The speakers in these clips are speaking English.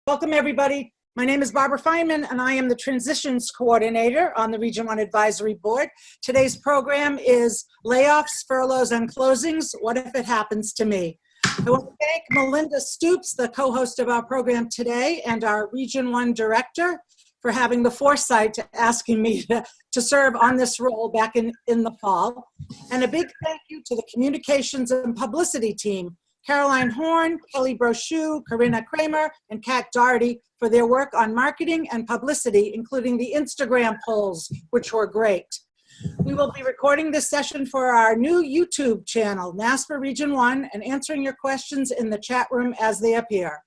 Welcome, everybody. My name is Barbara Fienman, and I am the Transitions Coordinator on the Region 1 Advisory Board. Today's program is Layoffs, Furloughs, and Closings. What if it happens to me? I want to thank Melinda Stoops, the co-host of our program today, and our Region 1 Director for having the foresight to asking me to serve on this role back in the fall. And a big thank you to the Communications and Publicity team, Caroline Horn, Kelly Brochu, Corinna Kramer, and Kat Doherty for their work on marketing and publicity, including the Instagram polls, which were great. We will be recording this session for our new YouTube channel, NASPA Region 1, and answering your questions in the chat room as they appear.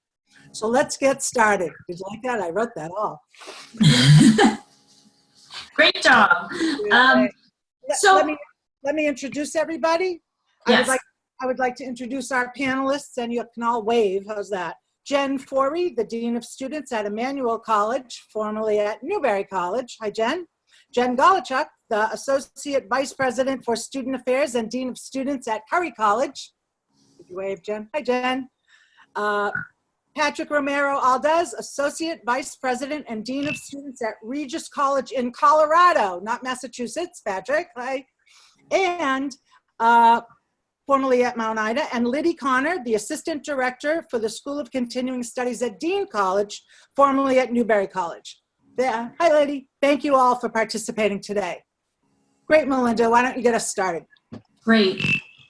So let's get started. Did you like that? I wrote that all. Great job. Let me introduce everybody. Yes. I would like to introduce our panelists, and you can all wave. How's that? Jenn Forry, the Dean of Students at Emmanuel College, formerly at Newberry College. Hi, Jenn. Jenn Golojuch, the Associate Vice President for Student Affairs and Dean of Students at Curry College. Did you wave, Jenn? Hi, Jenn. Patrick Romero-Aldaz, Associate Vice President and Dean of Students at Regis College in Colorado, not Massachusetts, Patrick. Hi. And formerly at Mount Ida, and Liddy Connor, the Assistant Director for the School of Continuing Studies at Dean College, formerly at Newberry College. There. Hi, Liddy. Thank you all for participating today. Great, Melinda. Why don't you get us started? Great.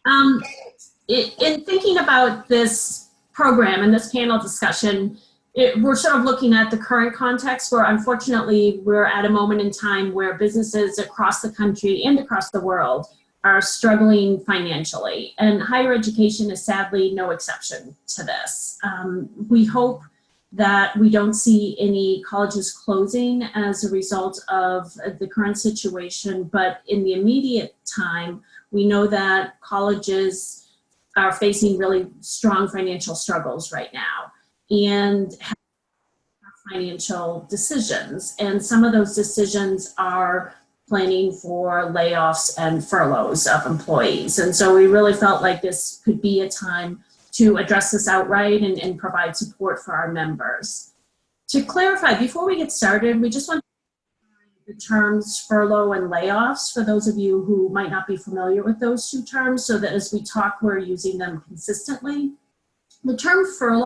In thinking about this program and this panel discussion, we're sort of looking at the current context where, unfortunately, we're at a moment in time where businesses across the country and across the world are struggling financially, and higher education is sadly no exception to this. We hope that we don't see any colleges closing as a result of the current situation, but in the immediate time, we know that colleges are facing really strong financial struggles right now and have financial decisions, and some of those decisions are planning for layoffs and furloughs of employees. And so we really felt like this could be a time to address this outright and provide support for our members. To clarify, before we get started, we just want to the terms furlough and layoffs for those of you who might not be familiar with those two terms, so that as we talk, we're using them consistently. The term furlough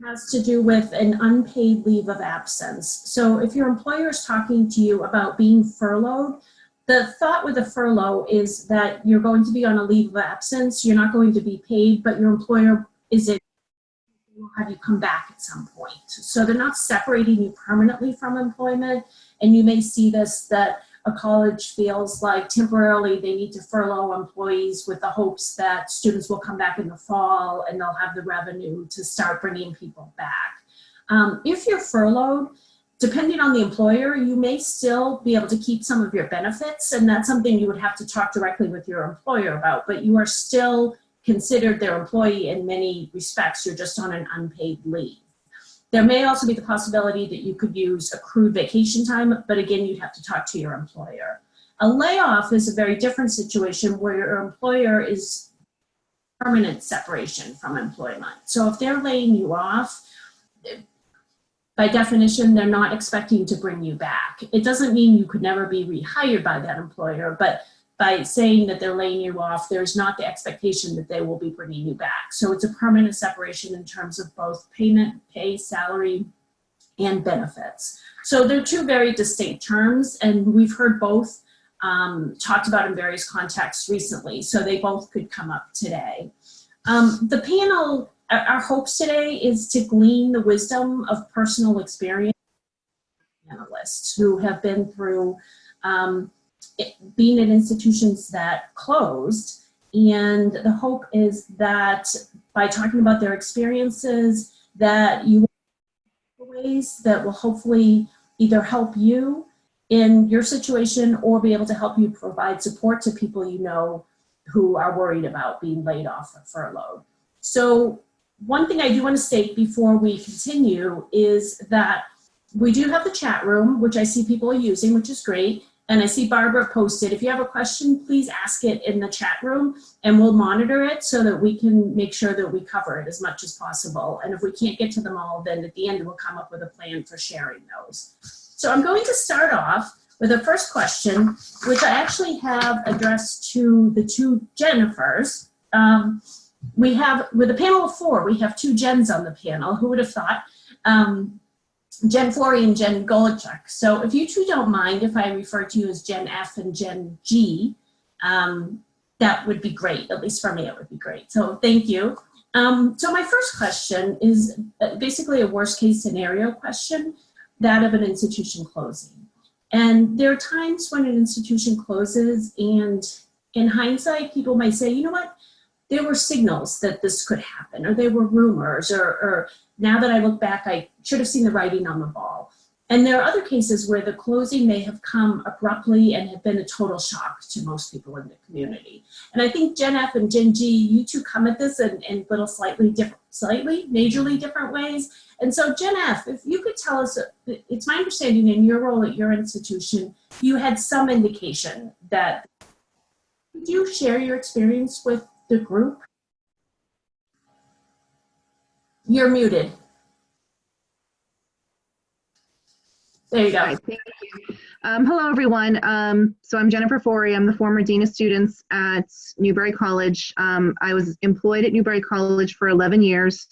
has to do with an unpaid leave of absence. So if your employer is talking to you about being furloughed, the thought with a furlough is that you're going to be on a leave of absence, you're not going to be paid, but your employer will have you come back at some point. So they're not separating you permanently from employment, and you may see this, that a college feels like temporarily they need to furlough employees with the hopes that students will come back in the fall and they'll have the revenue to start bringing people back. If you're furloughed, depending on the employer, you may still be able to keep some of your benefits, and that's something you would have to talk directly with your employer about, but you are still considered their employee in many respects. You're just on an unpaid leave. There may also be the possibility that you could use accrued vacation time, but again, you'd have to talk to your employer. A layoff is a very different situation where your employer is permanent separation from employment. So if they're laying you off, by definition, they're not expecting to bring you back. It doesn't mean you could never be rehired by that employer, but by saying that they're laying you off, there's not the expectation that they will be bringing you back. So it's a permanent separation in terms of both payment, pay, salary, and benefits. So they're two very distinct terms, and we've heard both talked about in various contexts recently, so they both could come up today. The panel, our hopes today is to glean the wisdom of personal experience analysts who have been through being at institutions that closed, and the hope is that by talking about their experiences, that you will ways that will hopefully either help you in your situation or be able to help you provide support to people you know who are worried about being laid off or furloughed. So one thing I do want to state before we continue is that we do have the chat room, which I see people are using, which is great. And I see Barbara posted. If you have a question, please ask it in the chat room and we'll monitor it so that we can make sure that we cover it as much as possible. And if we can't get to them all, then at the end we'll come up with a plan for sharing those. So I'm going to start off with the first question, which I actually have addressed to the two Jennifers. We have, with a panel of 4, we have 2 Jenns on the panel. Who would have thought? Jenn Forry and Jenn Golojuch. So if you two don't mind, if I refer to you as Jenn F and Jenn G, that would be great. At least for me, it would be great. So thank you. So my first question is basically a worst case scenario question, that of an institution closing. And there are times when an institution closes and in hindsight, people might say, you know what? There were signals that this could happen, or there were rumors, or now that I look back, I should have seen the writing on the wall. And there are other cases where the closing may have come abruptly and have been a total shock to most people in the community. And I think Jenn F and Jenn G, you two come at this in little majorly different ways. And so Jenn F, if you could tell us, it's my understanding in your role at your institution, you had some indication that, could you share your experience with the group? You're muted. There you go. Hi, thank you. Hello, everyone. So I'm Jennifer Forry. I'm the former Dean of Students at Newberry College. I was employed at Newberry College for 11 years.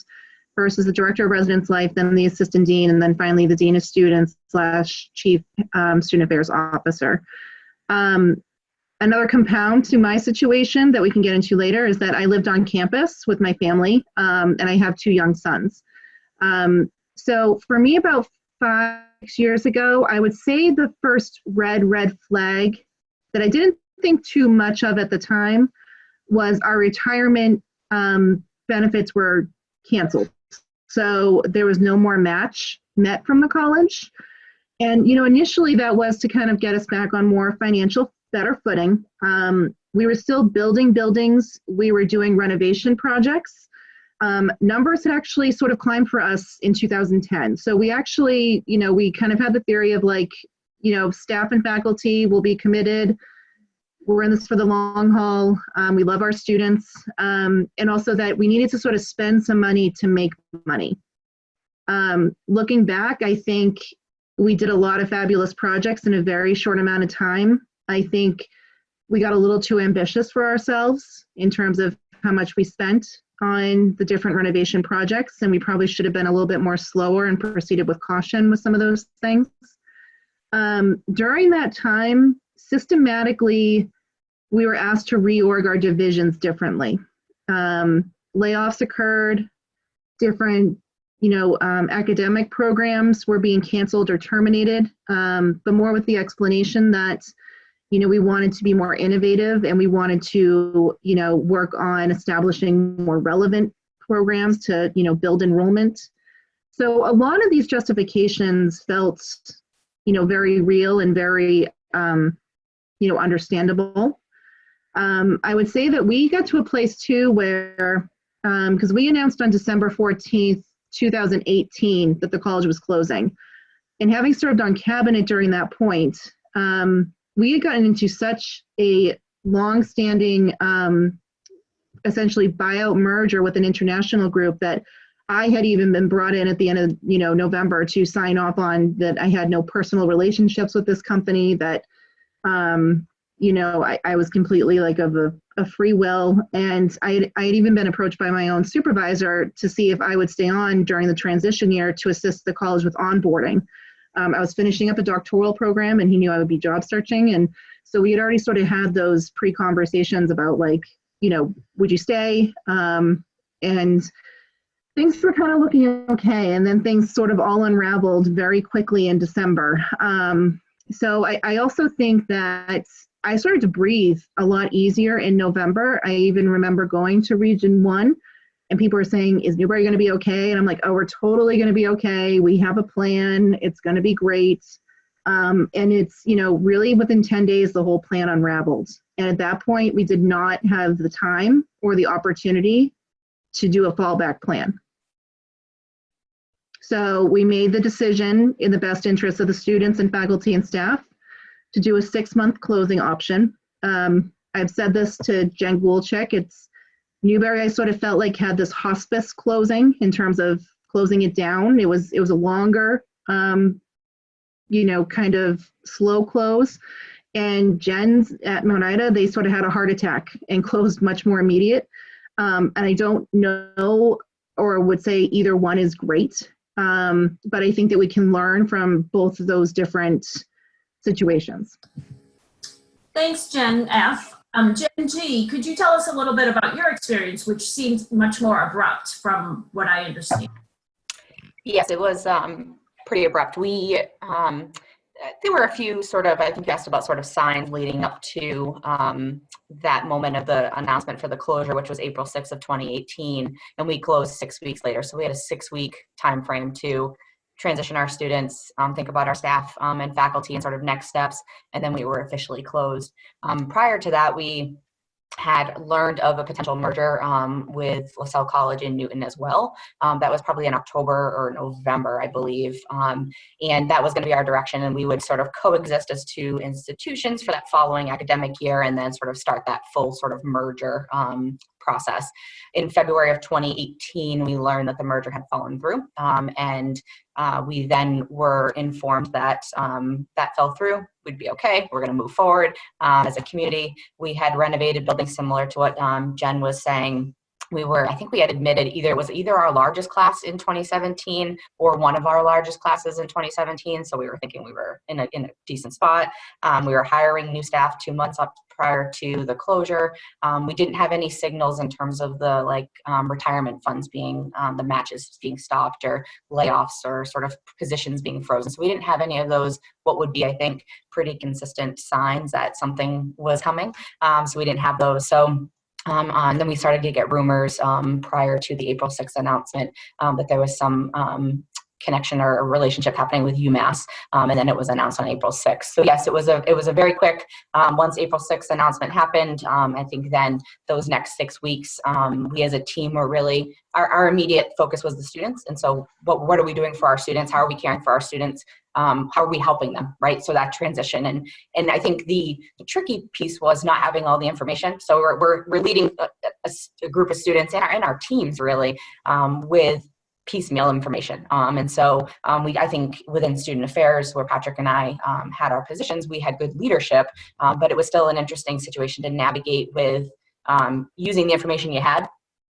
First as the Director of Residence Life, then the Assistant Dean, and then finally the Dean of Students / Chief Student Affairs Officer. Another compound to my situation that we can get into later is that I lived on campus with my family, and I have 2 young sons. So for me, about 5 years ago, I would say the first red flag that I didn't think too much of at the time was our retirement benefits were canceled. So there was no more match met from the college. And, you know, initially that was to kind of get us back on more financial better footing. We were still building buildings. We were doing renovation projects. Numbers had actually sort of climbed for us in 2010. So we actually, you know, we kind of had the theory of like, you know, staff and faculty will be committed. We're in this for the long haul. We love our students. And also that we needed to sort of spend some money to make money. Looking back, I think we did a lot of fabulous projects in a very short amount of time. I think we got a little too ambitious for ourselves in terms of how much we spent on the different renovation projects, and we probably should have been a little bit more slower and proceeded with caution with some of those things. During that time, systematically, we were asked to reorg our divisions differently. Layoffs occurred, different, you know, academic programs were being canceled or terminated, but more with the explanation that, you know, we wanted to be more innovative and we wanted to, you know, work on establishing more relevant programs to, you know, build enrollment. So a lot of these justifications felt, you know, very real and very, you know, understandable. I would say that we got to a place too where, because we announced on December 14th, 2018 that the college was closing. And having served on cabinet during that point, we had gotten into such a long-standing, essentially buyout merger with an international group that I had even been brought in at the end of, you know, November to sign off on that I had no personal relationships with this company, that, you know, I was completely like of a free will. And I had even been approached by my own supervisor to see if I would stay on during the transition year to assist the college with onboarding. I was finishing up a doctoral program and he knew I would be job searching. And so we had already sort of had those pre-conversations about like, you know, would you stay? And things were kind of looking okay. And then things sort of all unraveled very quickly in December. So I also think that I started to breathe a lot easier in November. I even remember going to Region 1 and people were saying, is Newberry going to be okay? And I'm like, oh, we're totally going to be okay. We have a plan. It's going to be great. And it's, you know, really within 10 days, the whole plan unraveled. And at that point, we did not have the time or the opportunity to do a fallback plan. So we made the decision in the best interest of the students and faculty and staff to do a 6-month closing option. I've said this to Jenn Golojuch. It's Newberry, I sort of felt like had this hospice closing in terms of closing it down. It was a longer, kind of slow close. And Jenn's at Mount Ida, they sort of had a heart attack and closed much more immediate. And I don't know or would say either one is great. But I think that we can learn from both of those different situations. Thanks, Jenn F. Jenn G, could you tell us a little bit about your experience, which seems much more abrupt from what I understand? Yes, it was pretty abrupt. There were a few I think you asked about sort of signs leading up to that moment of the announcement for the closure, which was April 6th of 2018, and we closed 6 weeks later. So we had a 6-week time frame to transition our students, think about our staff and faculty and sort of next steps, and then we were officially closed. Prior to that, we had learned of a potential merger with LaSalle College in Newton as well. That was probably in October or November, I believe. And that was going to be our direction, and we would sort of coexist as two institutions for that following academic year and then sort of start that full sort of merger process. In February of 2018, we learned that the merger had fallen through, and we then were informed that that fell through. We'd be okay. We're going to move forward as a community. We had renovated buildings similar to what Jenn was saying. I think we had admitted it was either our largest class in 2017 or one of our largest classes in 2017. So we were thinking we were in a decent spot. We were hiring new staff 2 months up prior to the closure. We didn't have any signals in terms of the retirement funds being, the matches being stopped or layoffs or sort of positions being frozen. So we didn't have any of those, what would be, I think, pretty consistent signs that something was coming. So we didn't have those. So and then we started to get rumors prior to the April 6th announcement that there was some connection or a relationship happening with UMass, and then it was announced on April 6th. So yes, it was a very quick. Once April 6th announcement happened, I think then those next 6 weeks, we as a team were really our immediate focus was the students, and so what are we doing for our students? How are we caring for our students? How are we helping them, right? So that transition, and I think the tricky piece was not having all the information. So we're leading a group of students and our teams really with piecemeal information. And so I think within student affairs, where Patrick and I had our positions, we had good leadership, but it was still an interesting situation to navigate with using the information you had,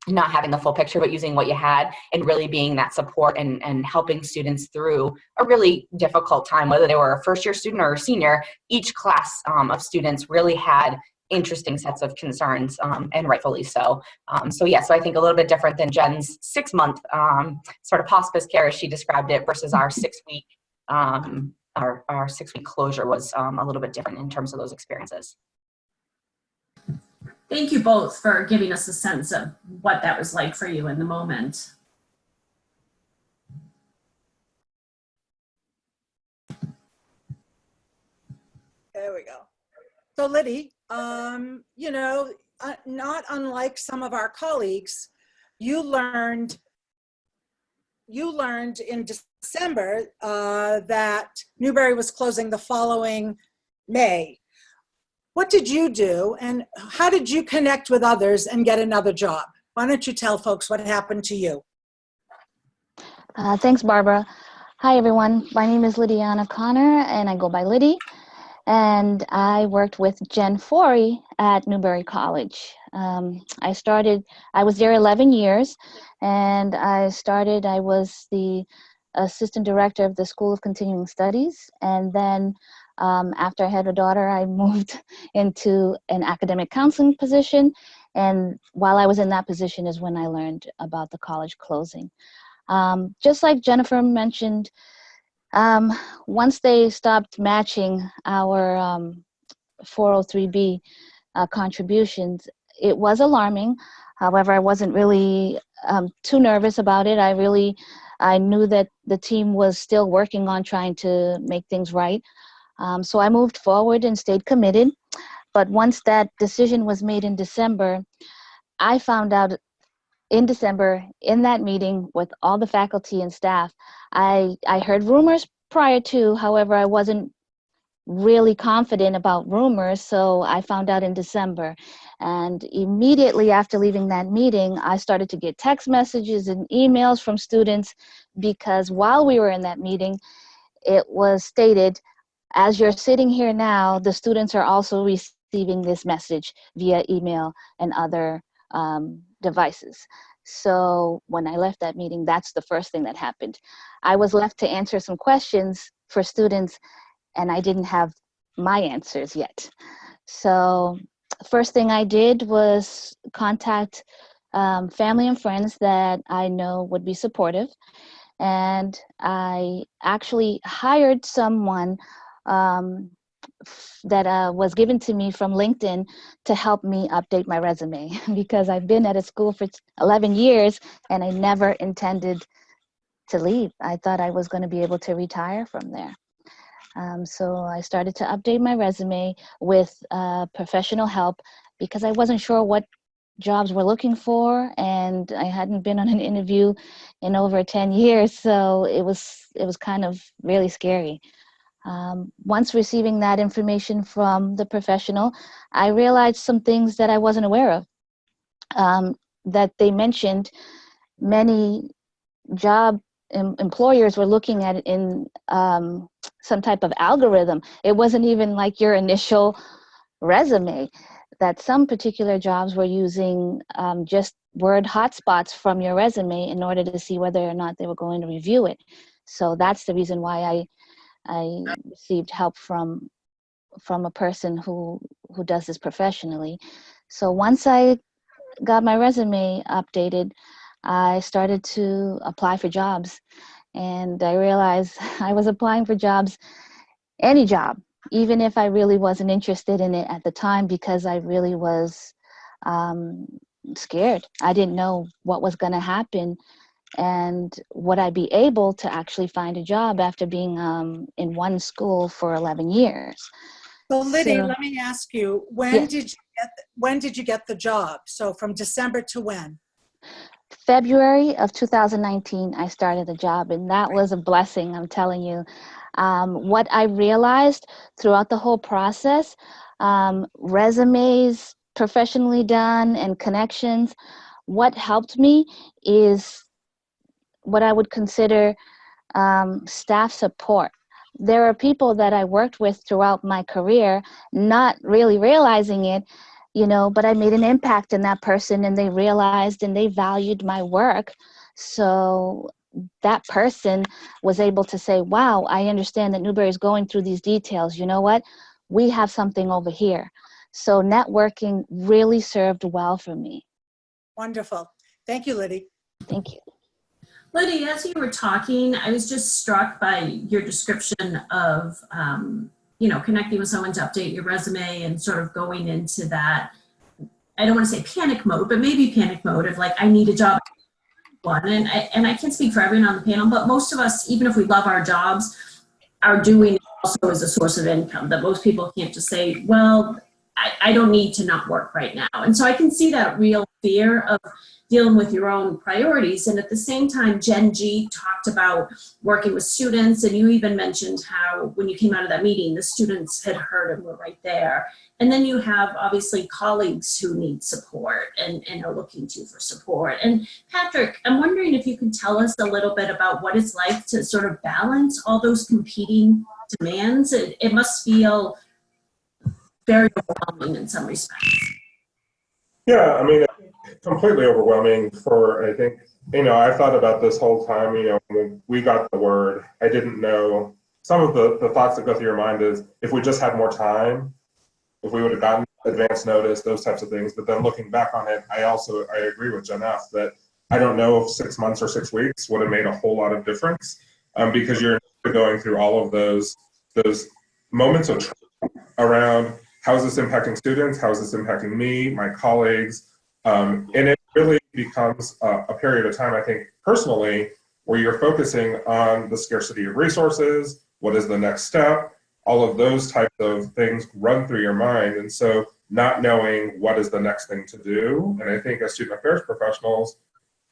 not having the full picture, but using what you had and really being that support and helping students through a really difficult time, whether they were a first-year student or a senior. Each class of students really had interesting sets of concerns, and rightfully so. So I think a little bit different than Jenn's 6-month sort of hospice care, as she described it, versus our 6-week our 6-week closure was a little bit different in terms of those experiences. Thank you both for giving us a sense of what that was like for you in the moment. There we go. So Liddy, not unlike some of our colleagues, you learned in December that Newberry was closing the following May. What did you do, and how did you connect with others and get another job? Why don't you tell folks what happened to you? Thanks, Barbara. Hi, everyone. My name is Lidiana Connor, and I go by Liddy. And I worked with Jenn Forry at Newberry College. I was there 11 years, and I was the assistant director of the School of Continuing Studies. And then after I had a daughter, I moved into an academic counseling position. And while I was in that position is when I learned about the college closing. Just like Jennifer mentioned, once they stopped matching our 403B contributions, it was alarming. However, I wasn't really too nervous about it. I knew that the team was still working on trying to make things right. So I moved forward and stayed committed. But once that decision was made in December, I found out in December, in that meeting with all the faculty and staff, I heard rumors prior to, however, I wasn't really confident about rumors, so I found out in December. And immediately after leaving that meeting, I started to get text messages and emails from students, because while we were in that meeting, it was stated, as you're sitting here now, the students are also receiving this message via email and other devices. So when I left that meeting, that's the first thing that happened. I was left to answer some questions for students, and I didn't have my answers yet. So first thing I did was contact family and friends that I know would be supportive. And I actually hired someone that was given to me from LinkedIn to help me update my resume, because I've been at a school for 11 years and I never intended to leave. I thought I was going to be able to retire from there. So I started to update my resume with professional help, because I wasn't sure what jobs were looking for, and I hadn't been on an interview in over 10 years, so it was kind of really scary. Once receiving that information from the professional, I realized some things that I wasn't aware of. That they mentioned many employers were looking at it in some type of algorithm. It wasn't even like your initial resume, that some particular jobs were using just word hotspots from your resume in order to see whether or not they were going to review it. So that's the reason why I received help from a person who does this professionally. So once I got my resume updated, I started to apply for jobs, and I realized I was applying for jobs, any job, even if I really wasn't interested in it at the time, because I really was scared. I didn't know what was going to happen, and would I be able to actually find a job after being in one school for 11 years. So Liddy, So, let me ask you, yes. when did you get the job? So from December to when? February of 2019, I started the job, and that was a blessing, I'm telling you. What I realized throughout the whole process, resumes professionally done and connections, what helped me is what I would consider staff support. There are people that I worked with throughout my career, not really realizing it, but I made an impact in that person, and they realized and they valued my work. So that person was able to say, wow, I understand that Newberry is going through these details. You know what? We have something over here. So networking really served well for me. Wonderful. Thank you, Liddy. Thank you. Lydia, as you were talking, I was just struck by your description of, connecting with someone to update your resume and sort of going into that, I don't want to say panic mode, but maybe panic mode of like, I need a job. And I can't speak for everyone on the panel, but most of us, even if we love our jobs, are doing it also as a source of income, that most people can't just say, well, I don't need to not work right now. And so I can see that real fear of dealing with your own priorities. And at the same time, Jen G talked about working with students, and you even mentioned how when you came out of that meeting, the students had heard and were right there. And then you have obviously colleagues who need support and are looking to you for support. And Patrick, I'm wondering if you could tell us a little bit about what it's like to sort of balance all those competing demands. It must feel very overwhelming in some respects. Yeah, I mean, completely overwhelming I think, I thought about this whole time, when we got the word, I didn't know, some of the thoughts that go through your mind is, if we just had more time, if we would have gotten advance notice, those types of things. But then looking back on it, I agree with Jenn F. that I don't know if 6 months or 6 weeks would have made a whole lot of difference, because you're going through all of those moments of around, how is this impacting students? How is this impacting me, my colleagues? And it really becomes a period of time, I think, personally, where you're focusing on the scarcity of resources, what is the next step, all of those types of things run through your mind. And so not knowing what is the next thing to do. And I think as student affairs professionals,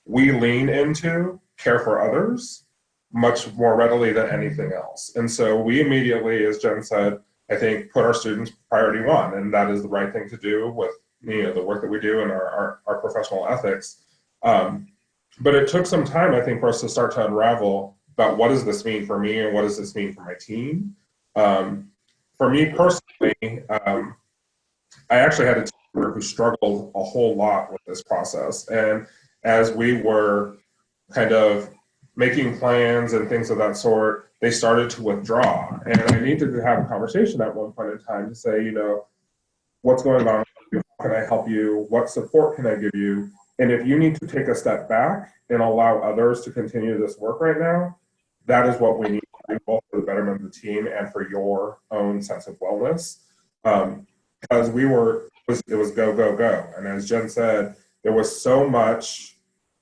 we lean into care for others much more readily than anything else. And so we immediately, as Jen said, I think, put our students priority one, and that is the right thing to do with the work that we do and our professional ethics. But it took some time, I think, for us to start to unravel about what does this mean for me and what does this mean for my team. For me personally, I actually had a team member who struggled a whole lot with this process. And as we were kind of making plans and things of that sort, they started to withdraw. And I needed to have a conversation at one point in time to say, what's going on? How can I help you? What support can I give you? And if you need to take a step back and allow others to continue this work right now, that is what we need to do, both for the betterment of the team and for your own sense of wellness. Because it was go, go, go. And as Jenn said, there was so much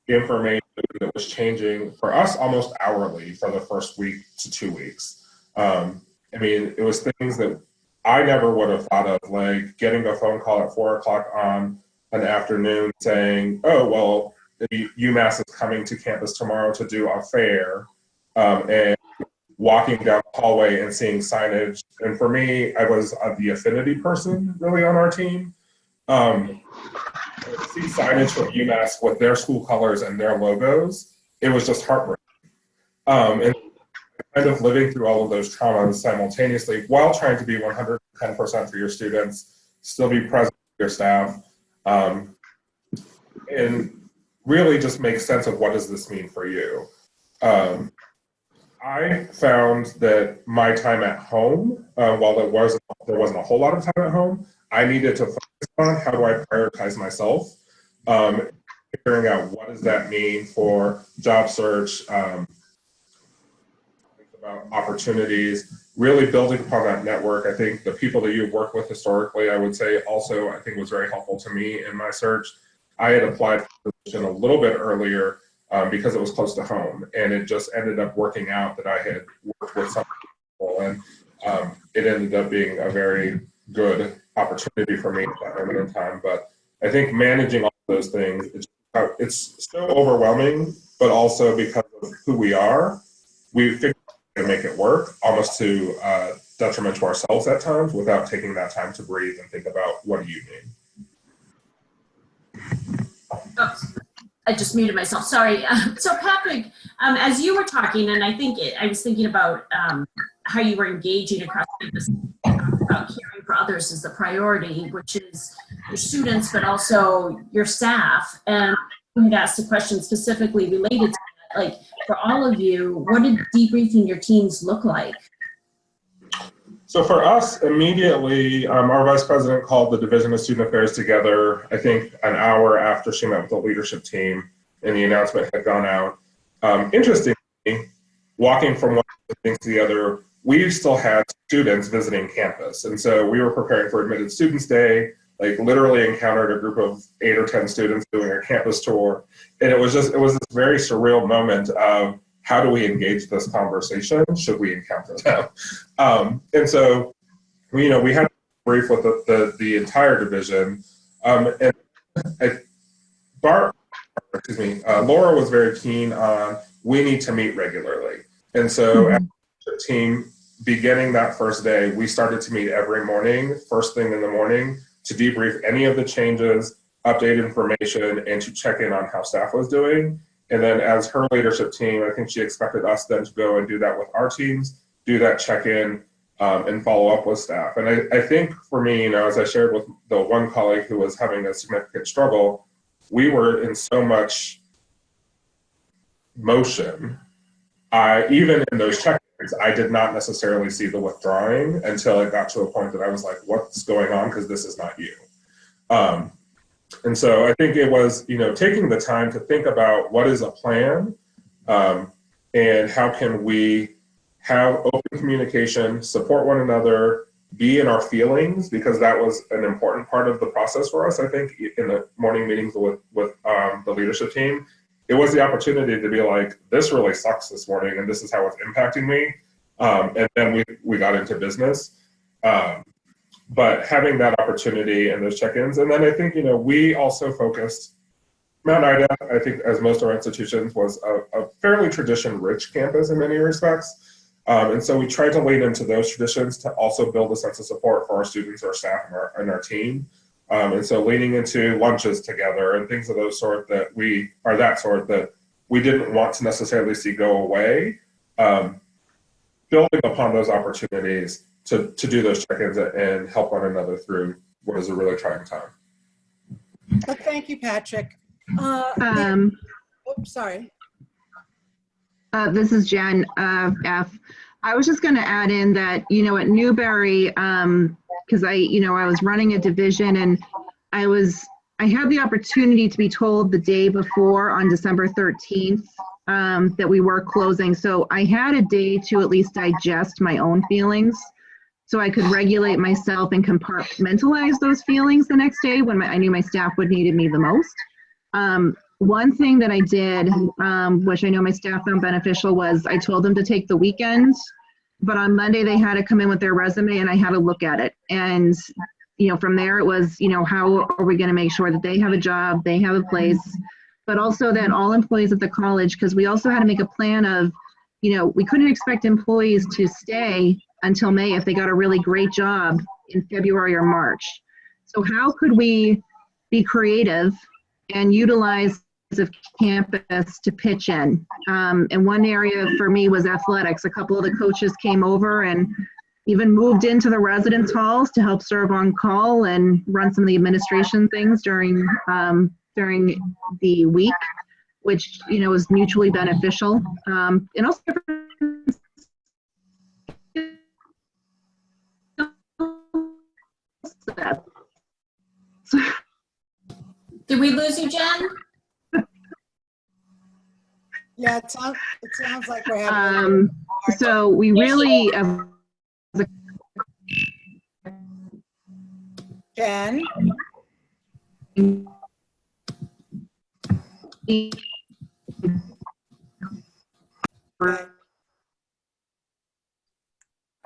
information that was changing for us almost hourly for the first week to 2 weeks. It was things that I never would have thought of, like getting a phone call at 4 o'clock on an afternoon saying, oh, well, UMass is coming to campus tomorrow to do a fair, and walking down the hallway and seeing signage. And for me, I was the affinity person really on our team. See signage from UMass with their school colors and their logos, it was just heartbreaking. And kind of living through all of those traumas simultaneously while trying to be 110% for your students, still be present for your staff, and really just make sense of what does this mean for you. I found that my time at home, while there wasn't a whole lot of time at home, I needed to focus on how do I prioritize myself, figuring out what does that mean for job search, about opportunities, really building upon that network. I think the people that you've worked with historically, I would say also, I think was very helpful to me in my search. I had applied for the position a little bit earlier because it was close to home, and it just ended up working out that I had worked with some people, and it ended up being a very good opportunity for me at that moment in time. But I think managing all of those things, it's so overwhelming, but also because of who we are, we figured out how to make it work, almost to detriment to ourselves at times, without taking that time to breathe and think about what do you need. Oh, I just muted myself, sorry. So Patrick, as you were talking, and I was thinking about how you were engaging across campus, about caring for others is the priority, which is your students, but also your staff. And I'm going to ask a question specifically related to that. Like, for all of you, what did debriefing your teams look like? So for us, immediately, our vice president called the Division of Student Affairs together, I think an hour after she met with the leadership team and the announcement had gone out. Interestingly, walking from one thing to the other, we still had students visiting campus. And so we were preparing for Admitted Students Day, like literally encountered a group of 8 or 10 students doing a campus tour. And it was this very surreal moment of, how do we engage this conversation? Should we encounter them? And so, we had a brief with the entire division. And Laura was very keen on, we need to meet regularly. And so as a team, beginning that first day, we started to meet every morning, first thing in the morning, to debrief any of the changes, update information, and to check in on how staff was doing. And then as her leadership team, I think she expected us then to go and do that with our teams, do that check-in, and follow up with staff. And I think for me, as I shared with the one colleague who was having a significant struggle, we were in so much motion. Even in those check-ins, I did not necessarily see the withdrawing until it got to a point that I was like, what's going on? Because this is not you. And so I think it was, taking the time to think about what is a plan, and how can we have open communication, support one another, be in our feelings, because that was an important part of the process for us, I think, in the morning meetings with the leadership team. It was the opportunity to be like, this really sucks this morning, and this is how it's impacting me. And then we got into business. But having that opportunity and those check-ins, and then I think, we also focused, Mount Ida, I think as most of our institutions, was a fairly tradition-rich campus in many respects. And so we try to lean into those traditions to also build a sense of support for our students, our staff, and our team. And so leaning into lunches together and things of those sort that we didn't want to necessarily see go away, building upon those opportunities to do those check-ins and help one another through what is a really trying time. Well, thank you, Patrick. Sorry. This is Jen, F. I was just going to add in that, you know, at Newberry, because I was running a division, and I had the opportunity to be told the day before on December 13th that we were closing. So I had a day to at least digest my own feelings so I could regulate myself and compartmentalize those feelings the next day when I knew my staff would needed me the most. One thing that I did, which I know my staff found beneficial, was I told them to take the weekend, but on Monday they had to come in with their resume and I had to look at it. And, you know, from there it was, you know, how are we going to make sure that they have a job, they have a place, but also that all employees at the college, because we also had to make a plan of, you know, we couldn't expect employees to stay until May if they got a really great job in February or March. So how could we be creative and utilize of campus to pitch in? And one area for me was athletics. A couple of the coaches came over and even moved into the residence halls to help serve on call and run some of the administration things during the week, which, you know, was mutually beneficial. And also Did we lose you, Jen? Yeah, it sounds like we're having. So we really. Jen?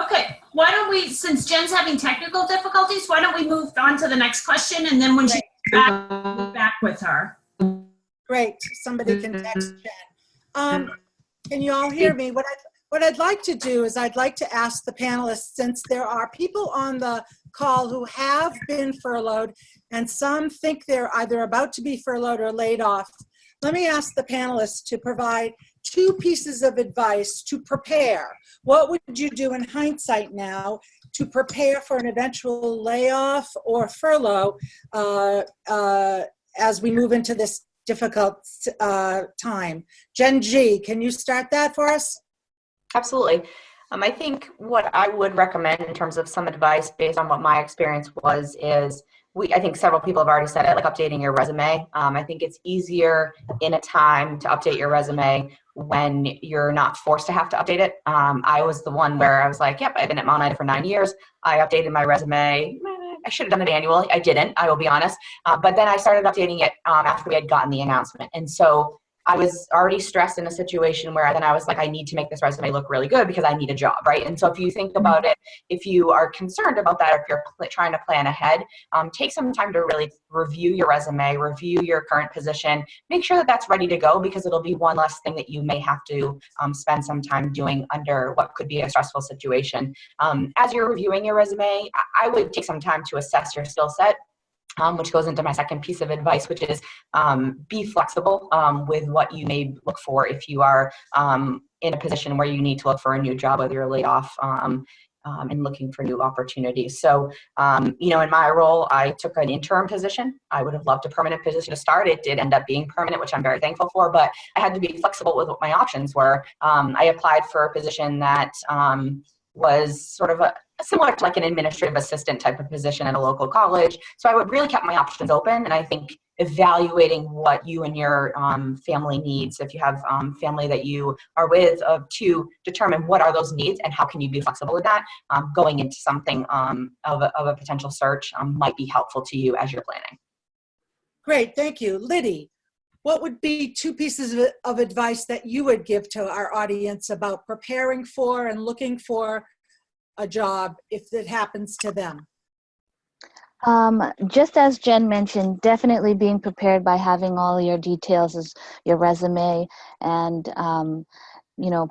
Okay, why don't we, since Jen's having technical difficulties, why don't we move on to the next question, and then when she's back, we'll be back with her. Great, somebody can text Jen. Can you all hear me? What I'd like to do is I'd like to ask the panelists, since there are people on the call who have been furloughed and some think they're either about to be furloughed or laid off, let me ask the panelists to provide 2 pieces of advice to prepare. What would you do in hindsight now to prepare for an eventual layoff or furlough as we move into this difficult time? Jen G, can you start that for us? Absolutely. I think what I would recommend in terms of some advice based on what my experience was is I think several people have already said it, like updating your resume. I think it's easier in a time to update your resume when you're not forced to have to update it. I was the one where I was like, yep, I've been at Mount Ida for 9 years. I updated my resume. I should have done it annually. I didn't, I will be honest. But then I started updating it after we had gotten the announcement. And so I was already stressed in a situation where then I was like, I need to make this resume look really good because I need a job, right? And so if you think about it, if you are concerned about that, if you're trying to plan ahead, take some time to really review your resume, review your current position, make sure that that's ready to go, because it'll be one less thing that you may have to spend some time doing under what could be a stressful situation. As you're reviewing your resume, I would take some time to assess your skill set. Which goes into my second piece of advice, which is be flexible with what you may look for if you are in a position where you need to look for a new job, whether you're laid off and looking for new opportunities. So, you know, in my role, I took an interim position. I would have loved a permanent position to start. It did end up being permanent, which I'm very thankful for, but I had to be flexible with what my options were. I applied for a position that was sort of similar to like an administrative assistant type of position at a local college. So I would really kept my options open. And I think evaluating what you and your family needs, if you have family that you are with, to determine what are those needs and how can you be flexible with that, going into something of a potential search might be helpful to you as you're planning. Great, thank you. Liddy, what would be 2 pieces of advice that you would give to our audience about preparing for and looking for a job if it happens to them? Just as Jen mentioned, definitely being prepared by having all your details as your resume and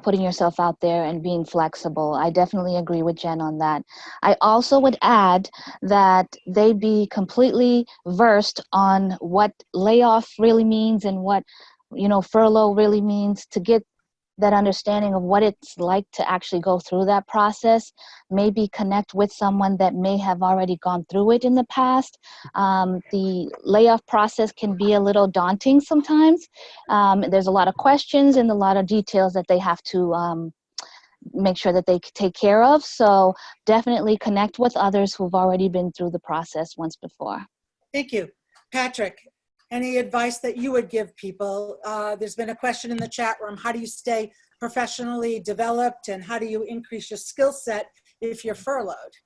putting yourself out there and being flexible. I definitely agree with Jenn on that. I also would add that they be completely versed on what layoff really means and what, furlough really means, to get that understanding of what it's like to actually go through that process. Maybe connect with someone that may have already gone through it in the past. The layoff process can be a little daunting sometimes. There's a lot of questions and a lot of details that they have to make sure that they take care of. So definitely connect with others who've already been through the process once before. Thank you. Patrick, any advice that you would give people? There's been a question in the chat room. How do you stay professionally developed, and how do you increase your skill set if you're furloughed?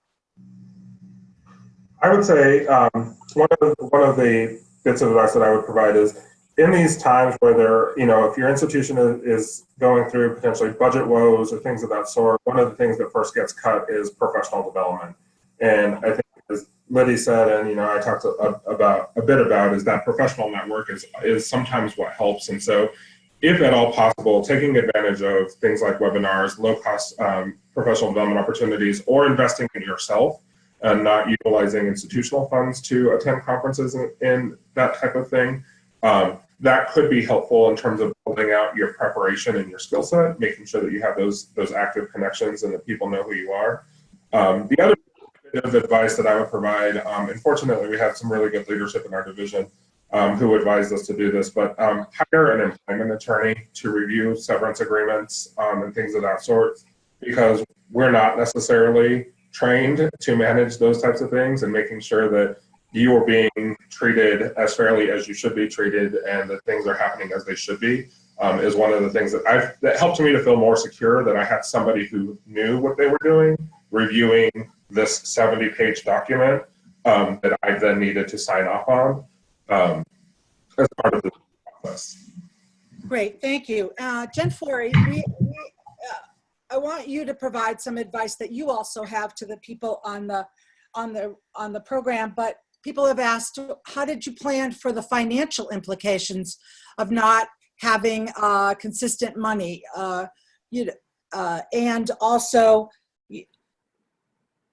I would say one of the bits of advice that I would provide is, in these times where if your institution is going through potentially budget woes or things of that sort, one of the things that first gets cut is professional development. And I think, as Liddy said, and I talked a bit about, is that professional network is sometimes what helps. And so, if at all possible, taking advantage of things like webinars, low-cost professional development opportunities, or investing in yourself and not utilizing institutional funds to attend conferences and that type of thing, that could be helpful in terms of building out your preparation and your skill set, making sure that you have those active connections and that people know who you are. The other bit of advice that I would provide, and fortunately we have some really good leadership in our division who advised us to do this, but hire an employment attorney to review severance agreements and things of that sort, because we're not necessarily trained to manage those types of things, and making sure that you are being treated as fairly as you should be treated and that things are happening as they should be is one of the things that helped me to feel more secure, that I had somebody who knew what they were doing reviewing this 70-page document that I then needed to sign off on as part of the process. Great, thank you. Jen Forry, I want you to provide some advice that you also have to the people on the program, but people have asked, how did you plan for the financial implications of not having consistent money? And also,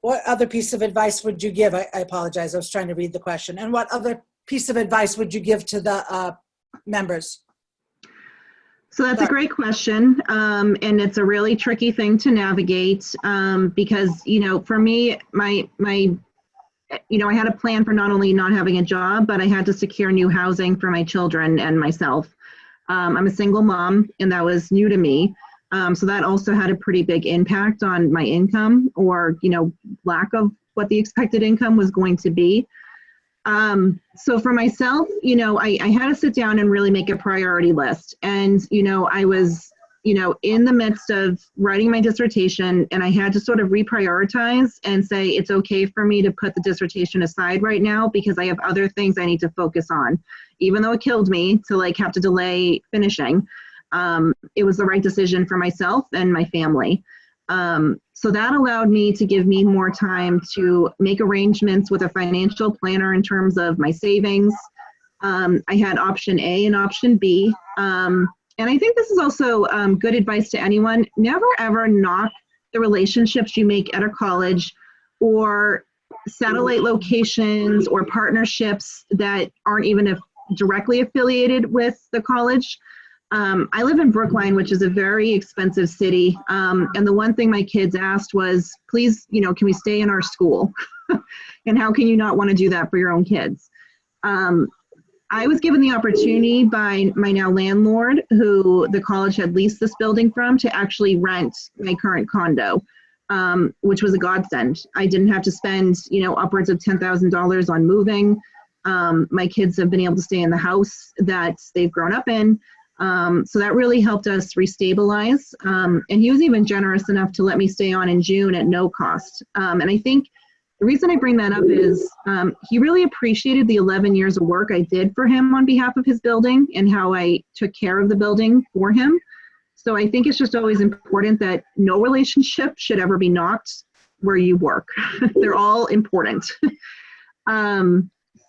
what other piece of advice would you give? I apologize, I was trying to read the question. And what other piece of advice would you give to the members? So that's a great question, and it's a really tricky thing to navigate because, for me, I had a plan for not only not having a job, but I had to secure new housing for my children and myself. I'm a single mom, and that was new to me. So that also had a pretty big impact on my income, or, lack of what the expected income was going to be. So for myself, I had to sit down and really make a priority list. And, I was, in the midst of writing my dissertation, and I had to sort of reprioritize and say, it's okay for me to put the dissertation aside right now because I have other things I need to focus on. Even though it killed me to have to delay finishing, it was the right decision for myself and my family. So that allowed me to give me more time to make arrangements with a financial planner in terms of my savings. I had option A and option B. And I think this is also good advice to anyone. Never ever knock the relationships you make at a college, or satellite locations or partnerships that aren't even directly affiliated with the college. I live in Brookline, which is a very expensive city. And the one thing my kids asked was, please, can we stay in our school? And how can you not want to do that for your own kids? I was given the opportunity by my now landlord, who the college had leased this building from, to actually rent my current condo, which was a godsend. I didn't have to spend, upwards of $10,000 on moving. My kids have been able to stay in the house that they've grown up in. So that really helped us restabilize. And he was even generous enough to let me stay on in June at no cost. And I think the reason I bring that up is he really appreciated the 11 years of work I did for him on behalf of his building and how I took care of the building for him. So I think it's just always important that no relationship should ever be knocked where you work. They're all important.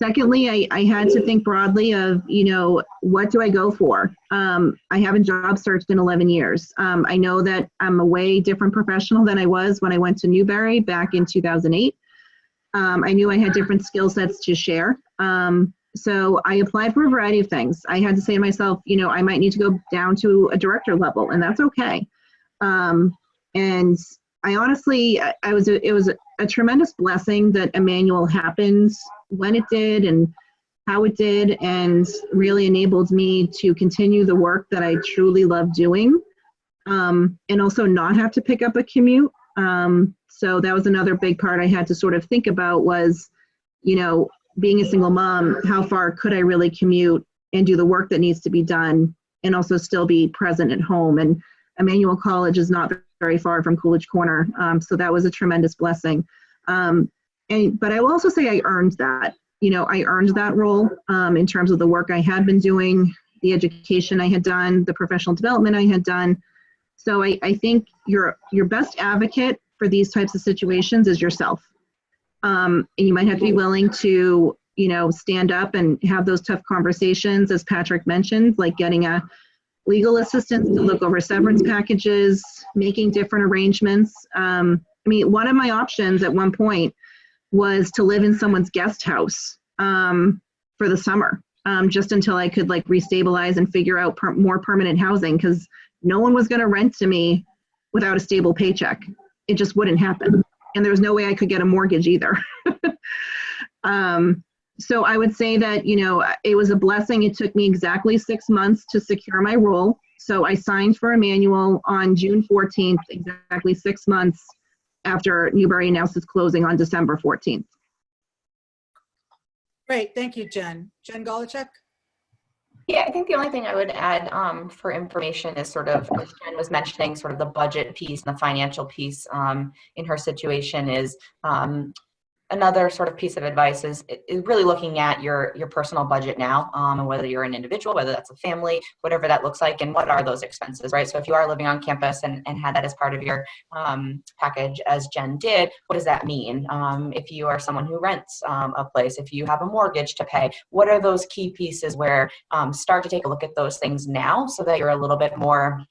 Secondly, I had to think broadly of, what do I go for? I haven't job searched in 11 years. I know that I'm a way different professional than I was when I went to Newberry back in 2008. I knew I had different skill sets to share. So I applied for a variety of things. I had to say to myself, I might need to go down to a director level, and that's okay. And I honestly, it was a tremendous blessing that Emmanuel happened when it did and how it did, and really enabled me to continue the work that I truly love doing, and also not have to pick up a commute. So that was another big part I had to sort of think about was, being a single mom, how far could I really commute and do the work that needs to be done and also still be present at home. And Emmanuel College is not very far from Coolidge Corner. So that was a tremendous blessing. But I will also say I earned that. I earned that role in terms of the work I had been doing, the education I had done, the professional development I had done. So I think your best advocate for these types of situations is yourself. And you might have to be willing to, stand up and have those tough conversations, as Patrick mentioned, like getting a legal assistant to look over severance packages, making different arrangements. One of my options at one point was to live in someone's guest house for the summer, just until I could restabilize and figure out more permanent housing, because no one was going to rent to me without a stable paycheck. It just wouldn't happen. And there was no way I could get a mortgage either. So I would say that, it was a blessing. It took me exactly 6 months to secure my role. So I signed for Emmanuel on June 14th, exactly 6 months after Newberry announced its closing on December 14th. Great, thank you, Jenn. Jenn Golojuch? Yeah, I think the only thing I would add for information is sort of, as Jenn was mentioning, sort of the budget piece and the financial piece in her situation is another sort of piece of advice is really looking at your personal budget now, and whether you're an individual, whether that's a family, whatever that looks like, and what are those expenses, right? So if you are living on campus and had that as part of your package, as Jenn did, what does that mean? If you are someone who rents a place, if you have a mortgage to pay, what are those key pieces where start to take a look at those things now so that you're a little bit more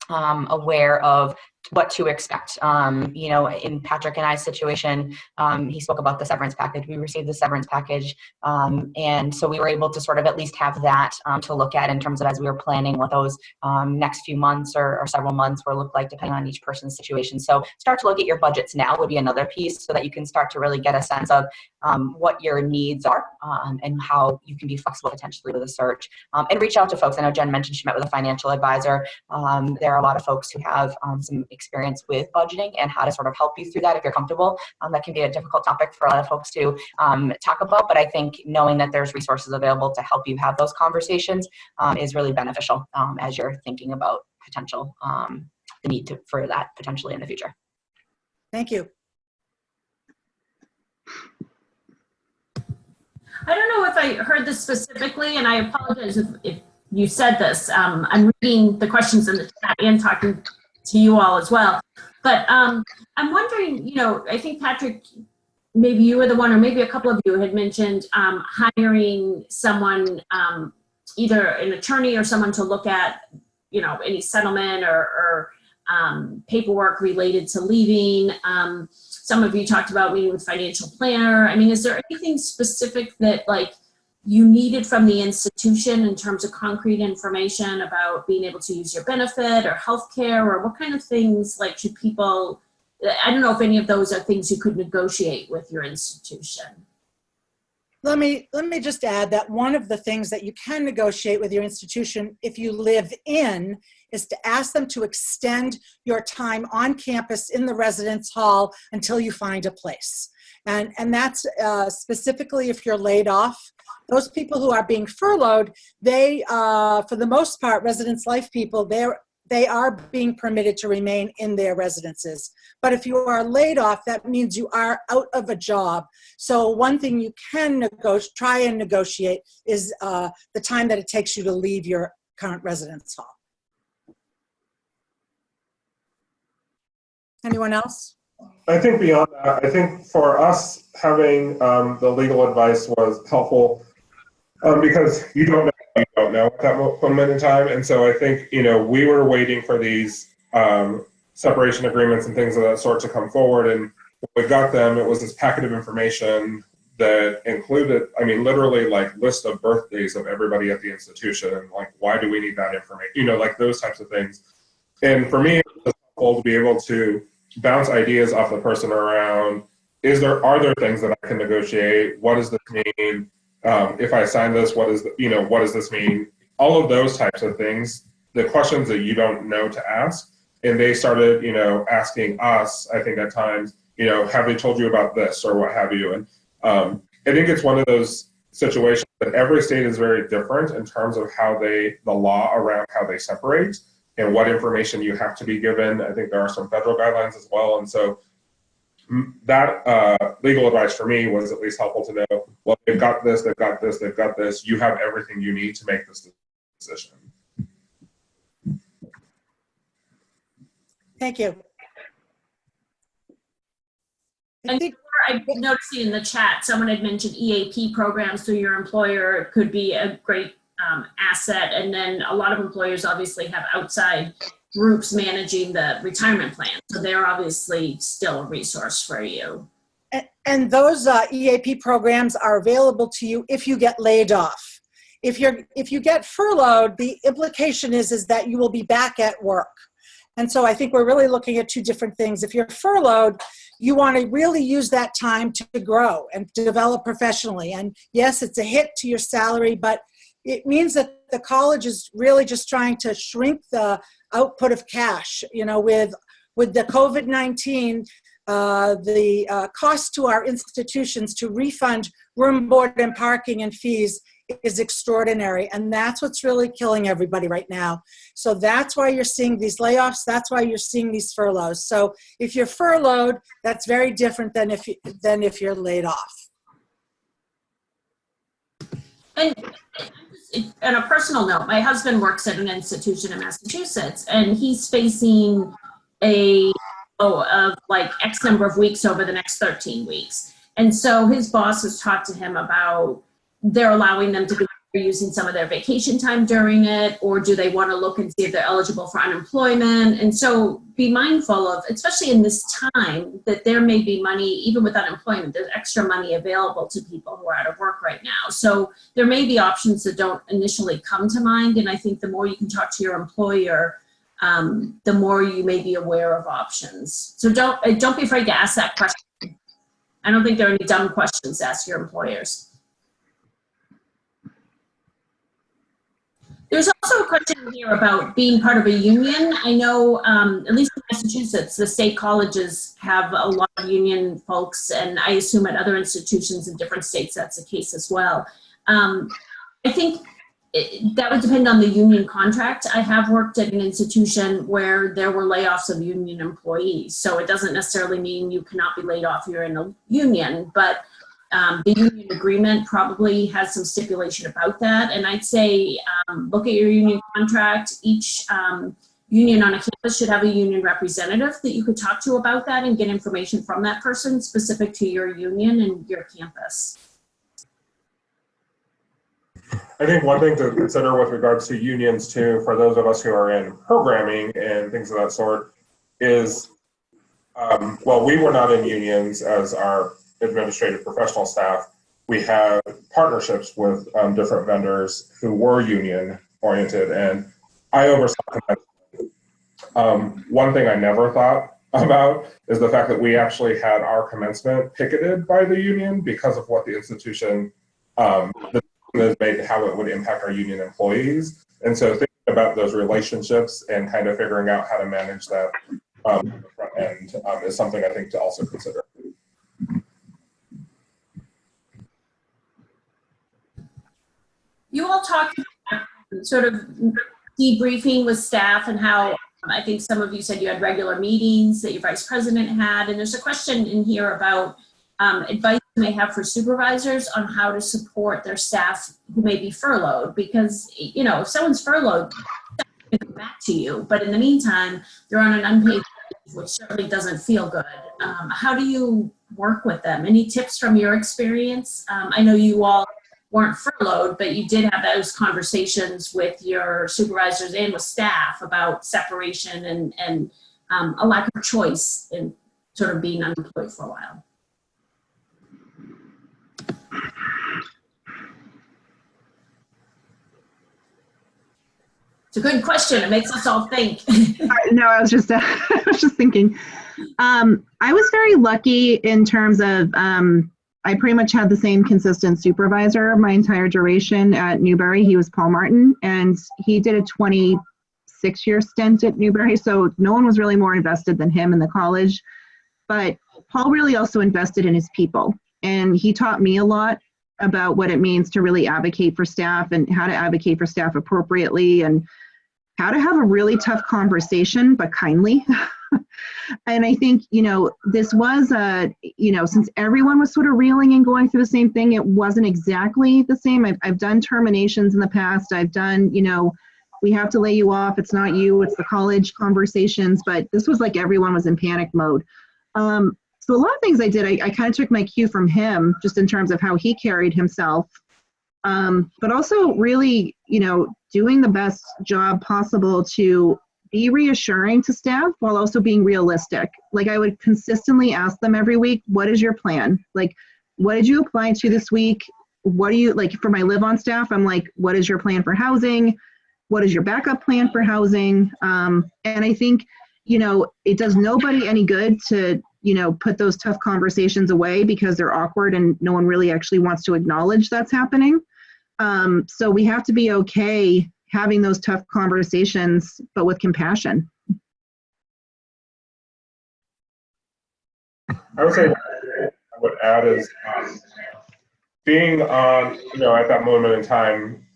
aware of what to expect. In Patrick and I's situation, he spoke about the severance package. We received the severance package. And so we were able to sort of at least have that to look at in terms of as we were planning what those next few months or several months will look like depending on each person's situation. So start to look at your budgets now would be another piece so that you can start to really get a sense of what your needs are and how you can be flexible potentially with a search. And reach out to folks. I know Jenn mentioned she met with a financial advisor. There are a lot of folks who have some experience with budgeting and how to sort of help you through that if you're comfortable. That can be a difficult topic for a lot of folks to talk about, but I think knowing that there's resources available to help you have those conversations is really beneficial as you're thinking about potential, the need for that potentially in the future. Thank you. I don't know if I heard this specifically, and I apologize if you said this. I'm reading the questions in the chat and talking to you all as well. But I'm wondering, I think Patrick, maybe you were the one, or maybe a couple of you had mentioned hiring someone, either an attorney or someone to look at, any settlement or paperwork related to leaving. Some of you talked about meeting with financial planner. Is there anything specific that you needed from the institution in terms of concrete information about being able to use your benefit or healthcare, or what kind of things should people, I don't know if any of those are things you could negotiate with your institution. Let me just add that one of the things that you can negotiate with your institution if you live in is to ask them to extend your time on campus in the residence hall until you find a place. And that's specifically if you're laid off. Those people who are being furloughed, they, for the most part, residence life people, they are being permitted to remain in their residences. But if you are laid off, that means you are out of a job. So one thing you can try and negotiate is the time that it takes you to leave your current residence hall. Anyone else? I think beyond that, I think for us having the legal advice was helpful because you don't know at that moment in time. And so I think, we were waiting for these separation agreements and things of that sort to come forward. And when we got them, it was this packet of information that included, literally like list of birthdays of everybody at the institution. And like, why do we need that information? Like those types of things. And for me, it was helpful to be able to bounce ideas off the person around. Are there things that I can negotiate? What does this mean? If I sign this, what does this mean? All of those types of things, the questions that you don't know to ask. And they started, asking us, I think at times, have they told you about this or what have you? And I think it's one of those situations that every state is very different in terms of the law around how they separate and what information you have to be given. I think there are some federal guidelines as well. And so that legal advice for me was at least helpful to know, well, they've got this, they've got this, they've got this. You have everything you need to make this decision. Thank you. I And think I noticed in the chat, someone had mentioned EAP programs through your employer could be a great asset. And then a lot of employers obviously have outside groups managing the retirement plan. So they're obviously still a resource for you. and those EAP programs are available to you if you get laid off. If you get furloughed, the implication is that you will be back at work. And so I think we're really looking at two different things. If you're furloughed, you want to really use that time to grow and develop professionally. And yes, it's a hit to your salary, but it means that the college is really just trying to shrink the output of cash. With the COVID-19, the cost to our institutions to refund room, board, and parking and fees is extraordinary. And that's what's really killing everybody right now. So that's why you're seeing these layoffs. That's why you're seeing these furloughs. So if you're furloughed, that's very different than if you're laid off. And on a personal note, my husband works at an institution in Massachusetts, and he's facing of like X number of weeks over the next 13 weeks. And so his boss has talked to him about they're allowing them to be using some of their vacation time during it, or do they want to look and see if they're eligible for unemployment? And so be mindful of, especially in this time, that there may be money, even with unemployment, there's extra money available to people who are out of work right now. So there may be options that don't initially come to mind. And I think the more you can talk to your employer, the more you may be aware of options. So don't be afraid to ask that question. I don't think there are any dumb questions to ask your employers. There's also a question here about being part of a union. I know, at least in Massachusetts, the state colleges have a lot of union folks, and I assume at other institutions in different states that's the case as well. I think that would depend on the union contract. I have worked at an institution where there were layoffs of union employees, so it doesn't necessarily mean you cannot be laid off if you're in a union, but the union agreement probably has some stipulation about that. And I'd say look at your union contract. Each union on a campus should have a union representative that you could talk to about that and get information from that person specific to your union and your campus. I think one thing to consider with regards to unions too, for those of us who are in programming and things of that sort, is, well, we were not in unions as our administrative professional staff. We had partnerships with different vendors who were union oriented, and I oversaw commencement. One thing I never thought about is the fact that we actually had our commencement picketed by the union because of what the institution has made, how it would impact our union employees. And so thinking about those relationships and kind of figuring out how to manage that on the front end is something I think to also consider. You all talked about sort of debriefing with staff and how I think some of you said you had regular meetings that your vice president had. And there's a question in here about advice you may have for supervisors on how to support their staff who may be furloughed. Because, you know, if someone's furloughed, they'll come back to you. But in the meantime, they're on an unpaid leave, which certainly doesn't feel good. how do you work with them? Any tips from your experience? I know you all weren't furloughed, but you did have those conversations with your supervisors and with staff about separation and a lack of choice in sort of being unemployed for a while. It's a good question. It makes us all think. No, I was just thinking. I was very lucky in terms of I pretty much had the same consistent supervisor my entire duration at Newberry. He was Paul Martin, and he did a 26-year stint at Newberry, so no one was really more invested than him in the college. But Paul really also invested in his people, and he taught me a lot about what it means to really advocate for staff and how to advocate for staff appropriately and how to have a really tough conversation, but kindly. And I think, this was since everyone was sort of reeling and going through the same thing, it wasn't exactly the same. I've done terminations in the past. I've done, we have to lay you off. It's not you, it's the college conversations. But this was like everyone was in panic mode. So a lot of things I did, I kind of took my cue from him just in terms of how he carried himself. But also really, doing the best job possible to be reassuring to staff while also being realistic. Like I would consistently ask them every week, what is your plan? Like, what did you apply to this week? What do you, like for my live on staff, I'm like, what is your plan for housing? What is your backup plan for housing? And I think, it does nobody any good to, put those tough conversations away because they're awkward and no one really actually wants to acknowledge that's happening. So we have to be okay having those tough conversations, but with compassion. I would say what I would add is being on, at that moment in time,